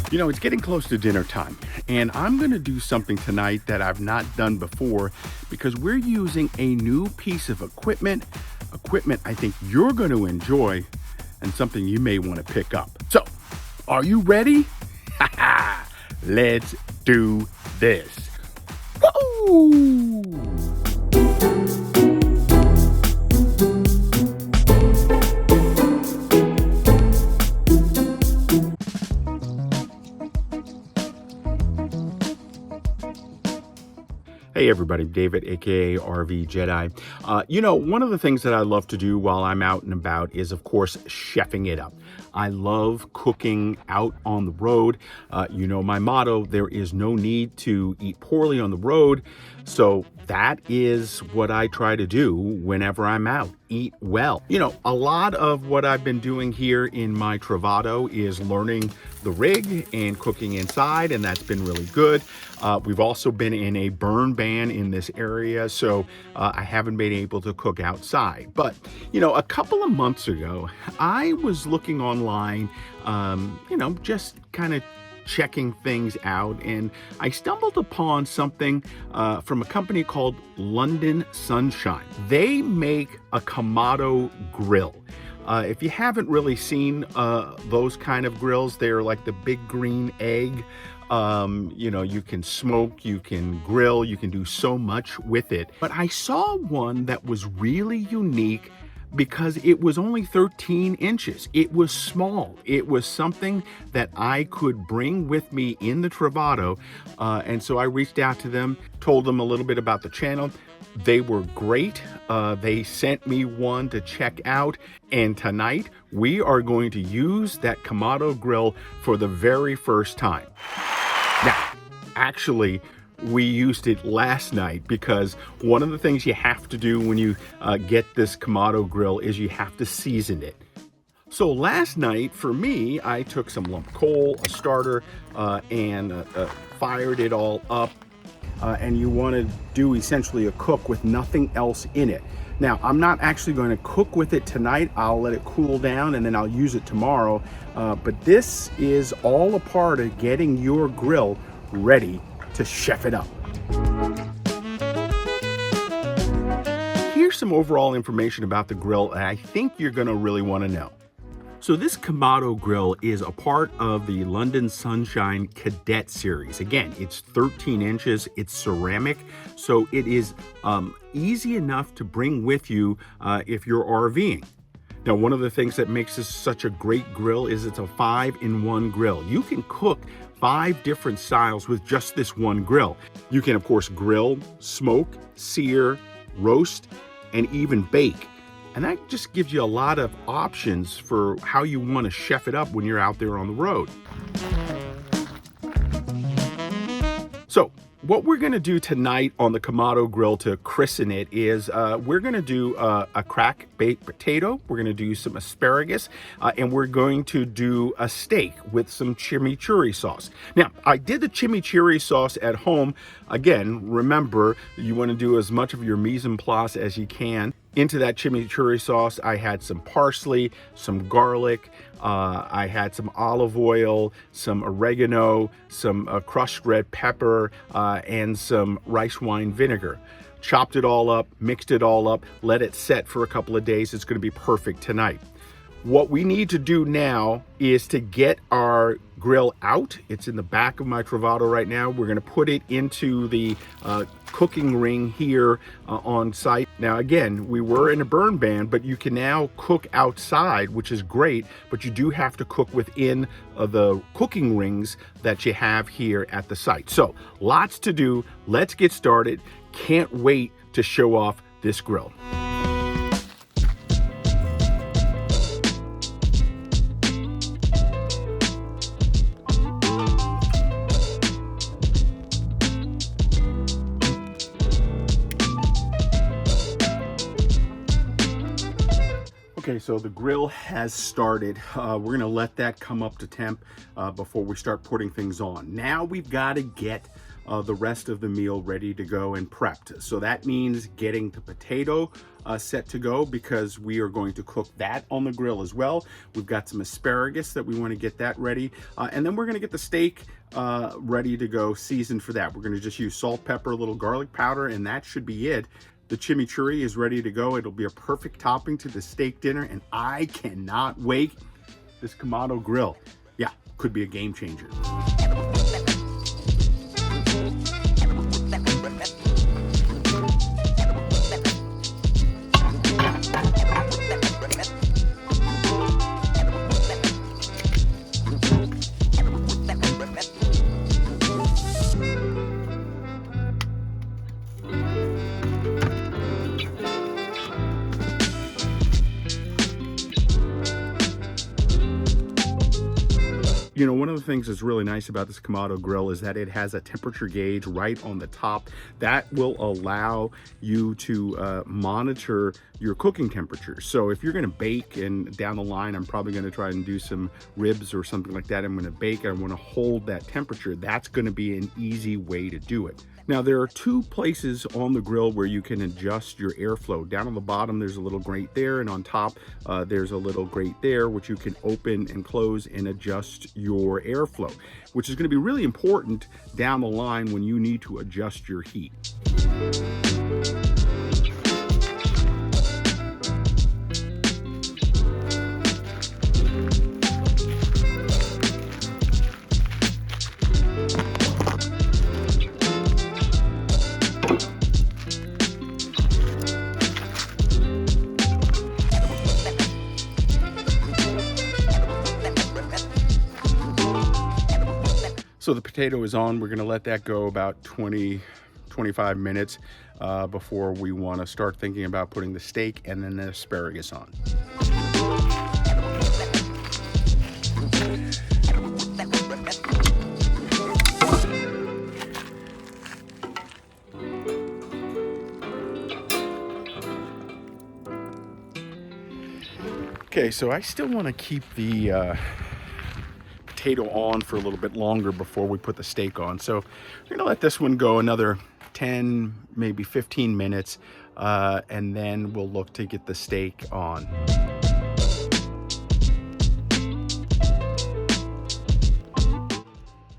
You know, it's getting close to dinner time, and I'm going to do something tonight that I've not done before because we're using a new piece of equipment I think you're going to enjoy and something you may want to pick up. So, are you ready? Let's do this. Woo! Hey everybody, David, aka RVJedeye. You know, one of the things that I love to do while I'm out and about is, of course, chefing it up. I love cooking out on the road. You know my motto, there is no need to eat poorly on the road. So that is what I try to do whenever I'm out, eat well. You know, a lot of what I've been doing here in my Travado is learning the rig and cooking inside, and that's been really good. We've also been in a burn ban in this area, so I haven't been able to cook outside. But, you know, a couple of months ago, I was looking online, you know, just kind of checking things out, and I stumbled upon something from a company called London Sunshine. They make a Kamado grill. If you haven't really seen those kind of grills, they're like the big green egg. You know, you can smoke, you can grill, you can do so much with it. But I saw one that was really unique because it was only 13 inches. It was small. It was something that I could bring with me in the Travado. And so I reached out to them, told them a little bit about the channel. They were great. They sent me one to check out. And tonight we are going to use that Kamado grill for the very first time. Now, actually, we used it last night because one of the things you have to do when you get this Kamado grill is you have to season it. So last night, for me, I took some lump coal, a starter, and fired it all up. And you want to do essentially a cook with nothing else in it. Now, I'm not actually going to cook with it tonight. I'll let it cool down and then I'll use it tomorrow. But this is all a part of getting your grill ready to chef it up. Here's some overall information about the grill that I think you're going to really want to know. So this Kamado grill is a part of the London Sunshine Cadet series. Again, it's 13 inches, it's ceramic, so it is easy enough to bring with you if you're RVing. Now, one of the things that makes this such a great grill is it's a 5-in-1 grill. You can cook 5 different styles with just this one grill. You can, of course, grill, smoke, sear, roast, and even bake. And that just gives you a lot of options for how you want to chef it up when you're out there on the road. So, what we're going to do tonight on the Kamado grill to christen it is we're going to do a crack baked potato, we're going to do some asparagus, and we're going to do a steak with some chimichurri sauce. Now, I did the chimichurri sauce at home. Again, remember, you want to do as much of your mise en place as you can. Into that chimichurri sauce, I had some parsley, some garlic, I had some olive oil, some oregano, some crushed red pepper, and some rice wine vinegar. Chopped it all up, mixed it all up, let it set for a couple of days. It's going to be perfect tonight. What we need to do now is to get our grill out. It's in the back of my Travado right now. We're going to put it into the cooking ring here on site. Now, again, we were in a burn ban, but you can now cook outside, which is great, but you do have to cook within the cooking rings that you have here at the site. So, lots to do. Let's get started. Can't wait to show off this grill. Okay, so the grill has started. We're gonna let that come up to temp before we start putting things on. Now we've got to get the rest of the meal ready to go and prepped. So that means getting the potato set to go, because we are going to cook that on the grill as well. We've got some asparagus that we want to get that ready. And then we're going to get the steak ready to go, seasoned for that. We're going to just use salt, pepper, a little garlic powder, and that should be it. The chimichurri is ready to go. It'll be a perfect topping to the steak dinner, and I cannot wait. This Kamado grill, yeah, could be a game changer. You know, one of the things that's really nice about this Kamado grill is that it has a temperature gauge right on the top that will allow you to monitor your cooking temperature. So if you're going to bake, and down the line I'm probably going to try and do some ribs or something like that, I'm going to bake, I want to hold that temperature. That's going to be an easy way to do it. Now, there are two places on the grill where you can adjust your airflow. Down on the bottom, there's a little grate there, and on top, there's a little grate there, which you can open and close and adjust your airflow, which is going to be really important down the line when you need to adjust your heat. So the potato is on. We're going to let that go about 20-25 minutes before we want to start thinking about putting the steak and then the asparagus on. Okay, so I still want to keep the potato on for a little bit longer before we put the steak on. So we're gonna let this one go another 10, maybe 15 minutes, and then we'll look to get the steak on.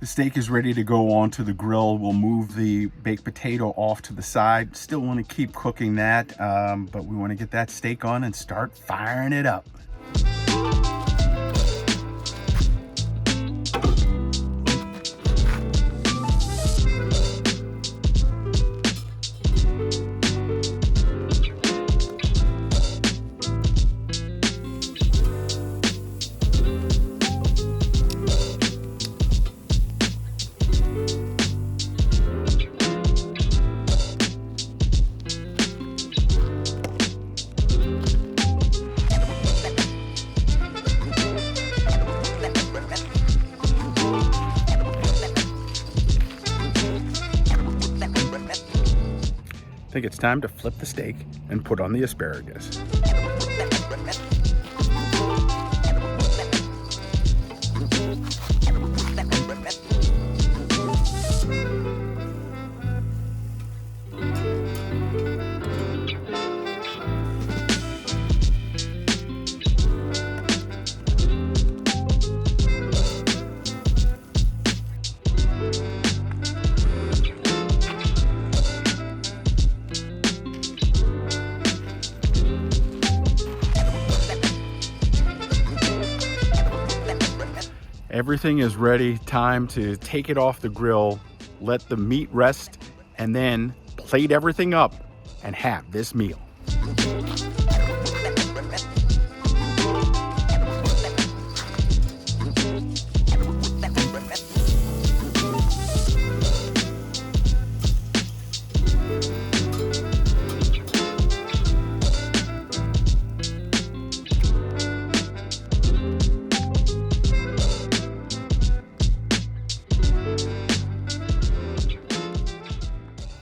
The steak is ready to go onto the grill. We'll move the baked potato off to the side. Still want to keep cooking that, but we want to get that steak on and start firing it up. I think it's time to flip the steak and put on the asparagus. Everything is ready. Time to take it off the grill, let the meat rest, and then plate everything up and have this meal.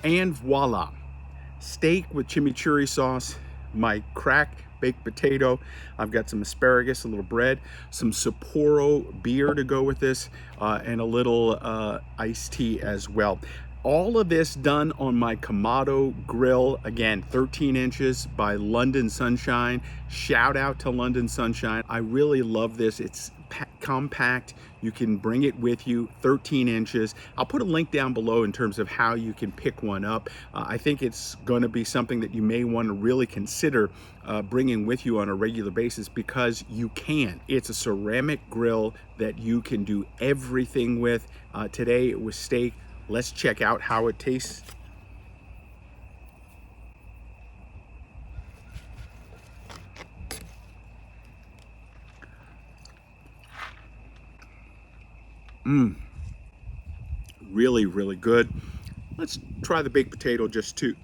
And voila, steak with chimichurri sauce, my crack baked potato. I've got some asparagus, a little bread, some Sapporo beer to go with this, and a little iced tea as well. All of this done on my Kamado grill. Again, 13 inches by London Sunshine. Shout out to London Sunshine. I really love this. It's compact. You can bring it with you, 13 inches. I'll put a link down below in terms of how you can pick one up. I think it's going to be something that you may want to really consider bringing with you on a regular basis, because you can. It's a ceramic grill that you can do everything with. Today it was steak. Let's check out how it tastes. Really, really good. Let's try the baked potato just to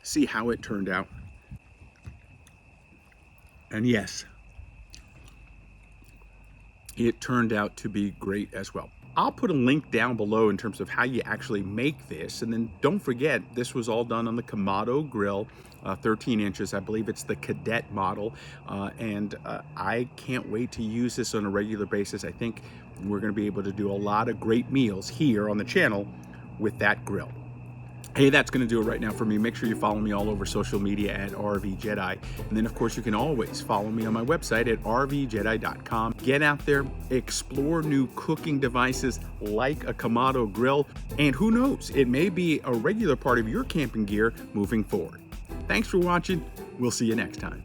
see how it turned out. And yes, it turned out to be great as well. I'll put a link down below in terms of how you actually make this. And then don't forget, this was all done on the Kamado grill, 13 inches. I believe it's the Cadet model. I can't wait to use this on a regular basis. I think we're going to be able to do a lot of great meals here on the channel with that grill. Hey, that's going to do it right now for me. Make sure you follow me all over social media at RVJedeye. And then, of course, you can always follow me on my website at rvjedeye.com. Get out there, explore new cooking devices like a Kamado grill. And who knows, it may be a regular part of your camping gear moving forward. Thanks for watching. We'll see you next time.